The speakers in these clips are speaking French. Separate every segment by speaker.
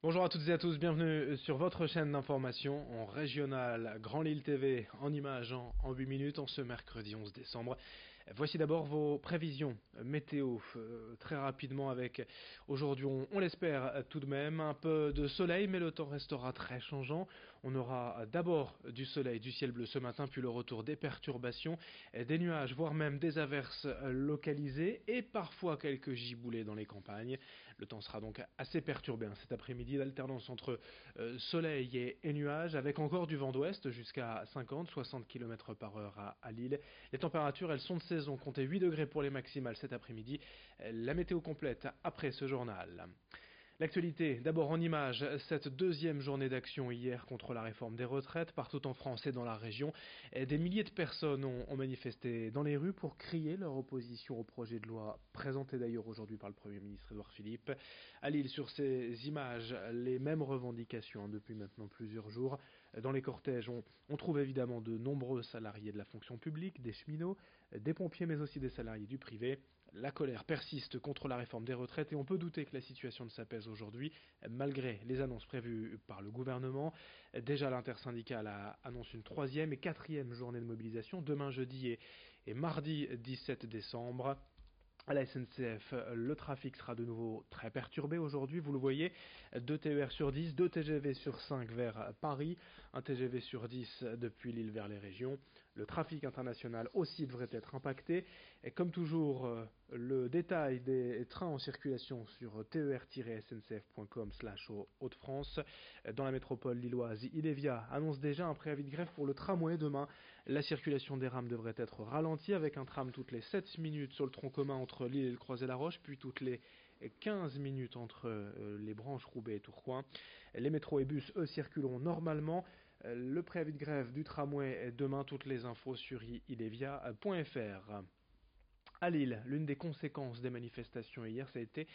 Speaker 1: Bonjour à toutes et à tous, bienvenue sur votre chaîne d'information en régional Grand Lille TV en images en 8 minutes en ce mercredi 11 décembre. Voici d'abord vos prévisions météo très rapidement avec aujourd'hui on l'espère tout de même un peu de soleil mais le temps restera très changeant. On aura d'abord du soleil, du ciel bleu ce matin puis le retour des perturbations, des nuages voire même des averses localisées et parfois quelques giboulées dans les campagnes. Le temps sera donc assez perturbé cet après-midi, d'alternance entre soleil et nuages avec encore du vent d'ouest jusqu'à 50-60 km par heure à Lille. Les températures elles sont de saison, comptez 8 degrés pour les maximales cet après-midi. La météo complète après ce journal. L'actualité, d'abord en images, cette deuxième journée d'action hier contre la réforme des retraites, partout en France et dans la région. Des milliers de personnes ont manifesté dans les rues pour crier leur opposition au projet de loi, présenté d'ailleurs aujourd'hui par le Premier ministre Édouard Philippe. À Lille, sur ces images, les mêmes revendications depuis maintenant plusieurs jours. Dans les cortèges, on trouve évidemment de nombreux salariés de la fonction publique, des cheminots, des pompiers mais aussi des salariés du privé. La colère persiste contre la réforme des retraites et on peut douter que la situation ne s'apaise aujourd'hui malgré les annonces prévues par le gouvernement. Déjà l'intersyndicale annonce une troisième et quatrième journée de mobilisation demain jeudi et mardi 17 décembre. À la SNCF, le trafic sera de nouveau très perturbé aujourd'hui, vous le voyez, 2 TER sur 10, 2 TGV sur 5 vers Paris, 1 TGV sur 10 depuis Lille vers les régions. Le trafic international aussi devrait être impacté. Et comme toujours, le détail des trains en circulation sur ter-sncf.com/Hauts-de-France. Dans la métropole lilloise, Ilevia annonce déjà un préavis de grève pour le tramway demain. La circulation des rames devrait être ralentie avec un tram toutes les 7 minutes sur le tronc commun entre Lille et le Croisé-la-Roche, puis toutes les 15 minutes entre les branches Roubaix et Tourcoing. Les métros et bus, eux, circuleront normalement. Le préavis de grève du tramway demain, toutes les infos sur ilevia.fr. À Lille, l'une des conséquences des manifestations hier, ça a été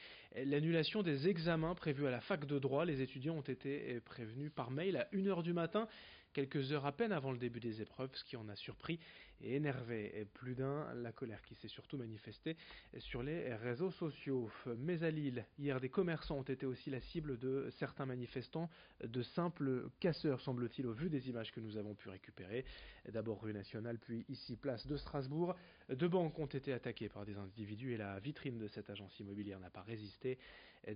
Speaker 1: l'annulation des examens prévus à la fac de droit. Les étudiants ont été prévenus par mail à 1h du matin, quelques heures à peine avant le début des épreuves, ce qui en a surpris et énervé plus d'un. La colère qui s'est surtout manifestée sur les réseaux sociaux. Mais à Lille, hier, des commerçants ont été aussi la cible de certains manifestants, de simples casseurs, semble-t-il, au vu des images que nous avons pu récupérer. D'abord rue Nationale, puis ici place de Strasbourg. 2 banques ont été attaquées par des individus et la vitrine de cette agence immobilière n'a pas résisté.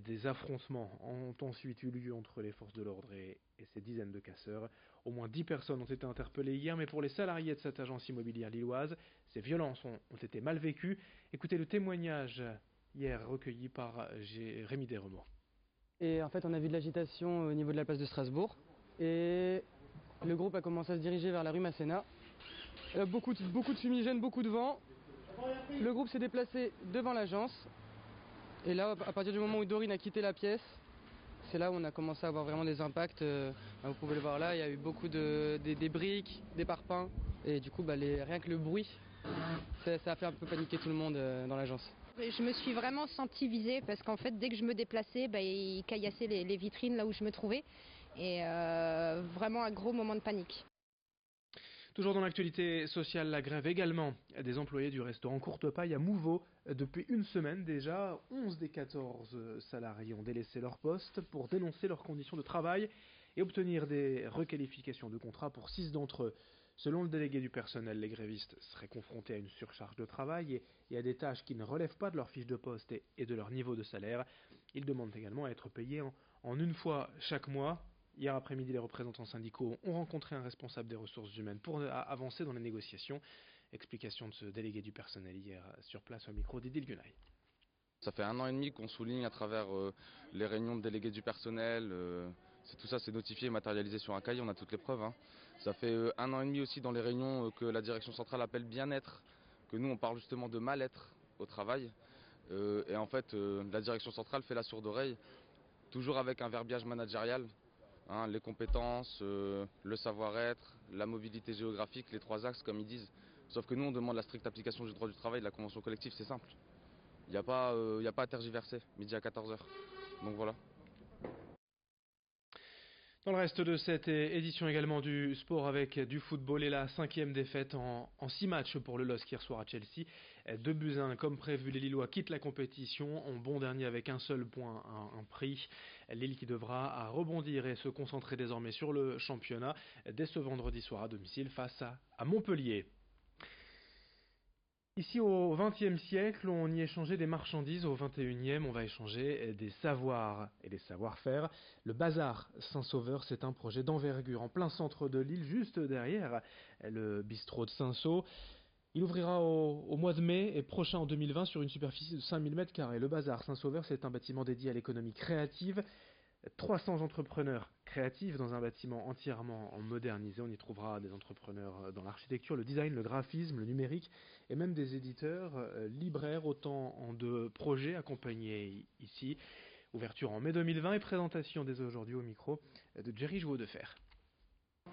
Speaker 1: Des affrontements ont ensuite eu lieu entre les forces de l'ordre et ces dizaines de casseurs. Au moins 10 personnes ont été interpellées hier, mais pour les salariés de cette agence immobilière lilloise, ces violences ont été mal vécues. Écoutez le témoignage hier recueilli par Rémi Desremaux.
Speaker 2: Et en fait, on a vu de l'agitation au niveau de la place de Strasbourg. Et le groupe a commencé à se diriger vers la rue Masséna. Beaucoup de fumigène, beaucoup de vent. Le groupe s'est déplacé devant l'agence. Et là, à partir du moment où Dorine a quitté la pièce, c'est là où on a commencé à avoir vraiment des impacts. Vous pouvez le voir là, il y a eu beaucoup des briques, des parpaings. Et du coup, rien que le bruit, ça a fait un peu paniquer tout le monde dans l'agence.
Speaker 3: Je me suis vraiment sentie visée parce qu'en fait, dès que je me déplaçais, ils caillassaient les vitrines là où je me trouvais. Et vraiment un gros moment de panique.
Speaker 1: Toujours dans l'actualité sociale, la grève également des employés du restaurant Courte Paille à Mouveau. Depuis une semaine déjà, 11 des 14 salariés ont délaissé leur poste pour dénoncer leurs conditions de travail et obtenir des requalifications de contrat pour 6 d'entre eux. Selon le délégué du personnel, les grévistes seraient confrontés à une surcharge de travail et à des tâches qui ne relèvent pas de leur fiche de poste et de leur niveau de salaire. Ils demandent également à être payés en une fois chaque mois. Hier après-midi, les représentants syndicaux ont rencontré un responsable des ressources humaines pour avancer dans les négociations. Explication de ce délégué du personnel hier sur place au micro d'Idil Gunay.
Speaker 4: Ça fait 1 an et demi qu'on souligne à travers les réunions de délégués du personnel. Tout ça c'est notifié et matérialisé sur un cahier, on a toutes les preuves. Ça fait 1 an et demi aussi dans les réunions que la direction centrale appelle bien-être, que nous on parle justement de mal-être au travail. Et en fait la direction centrale fait la sourde oreille, toujours avec un verbiage managérial. Les compétences, le savoir-être, la mobilité géographique, les 3 axes comme ils disent. Sauf que nous on demande la stricte application du droit du travail, de la convention collective, c'est simple. Il n'y a pas à tergiverser, midi à 14h. Donc voilà.
Speaker 1: Dans le reste de cette édition également du sport avec du football et la 5e défaite en 6 matchs pour le LOSC hier soir à Chelsea. 2-1 comme prévu, les Lillois quittent la compétition en bon dernier avec un seul point, un prix. Lille qui devra rebondir et se concentrer désormais sur le championnat dès ce vendredi soir à domicile face à Montpellier. Ici au XXe siècle, on y échangeait des marchandises. Au XXIe, on va échanger des savoirs et des savoir-faire. Le Bazar Saint-Sauveur, c'est un projet d'envergure en plein centre de Lille, juste derrière le bistrot de Saint-Saul. Il ouvrira au mois de mai et prochain en 2020 sur une superficie de 5000 m². Le Bazar Saint-Sauveur, c'est un bâtiment dédié à l'économie créative. 300 entrepreneurs créatifs dans un bâtiment entièrement modernisé. On y trouvera des entrepreneurs dans l'architecture, le design, le graphisme, le numérique et même des éditeurs, libraires, autant de projets accompagnés ici. Ouverture en mai 2020 et présentation dès aujourd'hui au micro de Jerry Jouot de Fer.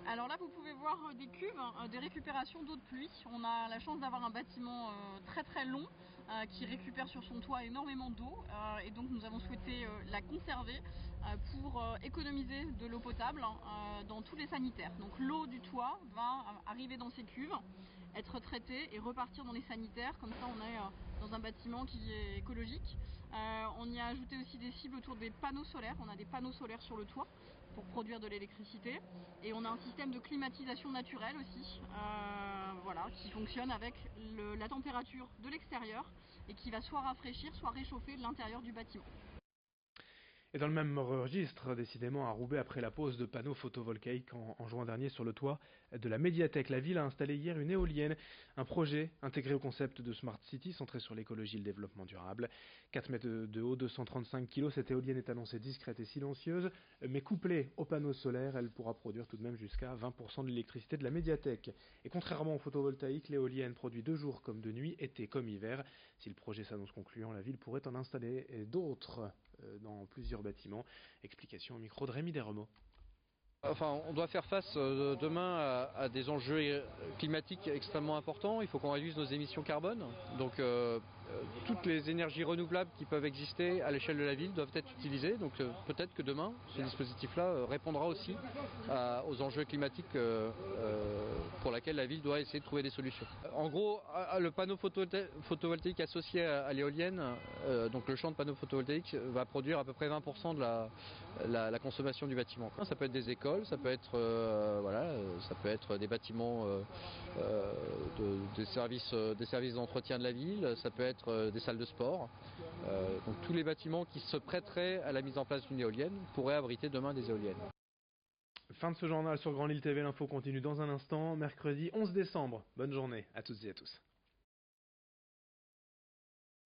Speaker 5: Alors là, vous pouvez voir des cuves, des récupérations d'eau de pluie. On a la chance d'avoir un bâtiment très très long qui récupère sur son toit énormément d'eau et donc nous avons souhaité la conserver pour économiser de l'eau potable dans tous les sanitaires. Donc l'eau du toit va arriver dans ces cuves, être traitée et repartir dans les sanitaires. Comme ça, on est dans un bâtiment qui est écologique. On y a ajouté aussi des cibles autour des panneaux solaires. On a des panneaux solaires sur le toit pour produire de l'électricité et on a un système de climatisation naturelle aussi qui fonctionne avec la température de l'extérieur et qui va soit rafraîchir soit réchauffer l'intérieur du bâtiment.
Speaker 1: Et dans le même registre, décidément, à Roubaix, après la pose de panneaux photovoltaïques en juin dernier sur le toit de la médiathèque, la ville a installé hier une éolienne, un projet intégré au concept de Smart City centré sur l'écologie et le développement durable. 4 mètres de haut, 235 kg, cette éolienne est annoncée discrète et silencieuse, mais couplée aux panneaux solaires, elle pourra produire tout de même jusqu'à 20% de l'électricité de la médiathèque. Et contrairement au photovoltaïque, l'éolienne produit de jour comme de nuit, été comme hiver. Si le projet s'annonce concluant, la ville pourrait en installer d'autres dans plusieurs bâtiments. Explication au micro de Rémi Desremeaux.
Speaker 6: Enfin, on doit faire face demain à des enjeux climatiques extrêmement importants. Il faut qu'on réduise nos émissions carbone. Donc toutes les énergies renouvelables qui peuvent exister à l'échelle de la ville doivent être utilisées. Donc peut-être que demain, ce dispositif-là répondra aussi aux enjeux climatiques pour lesquels la ville doit essayer de trouver des solutions. En gros, le panneau photovoltaïque associé à l'éolienne, donc le champ de panneaux photovoltaïques, va produire à peu près 20% de la consommation du bâtiment. Ça peut être des écoles, ça peut être des bâtiments des services d'entretien de la ville, ça peut être des salles de sport. Donc tous les bâtiments qui se prêteraient à la mise en place d'une éolienne pourraient abriter demain des éoliennes.
Speaker 1: Fin de ce journal sur Grand Lille TV, l'info continue dans un instant, mercredi 11 décembre. Bonne journée à toutes et à tous.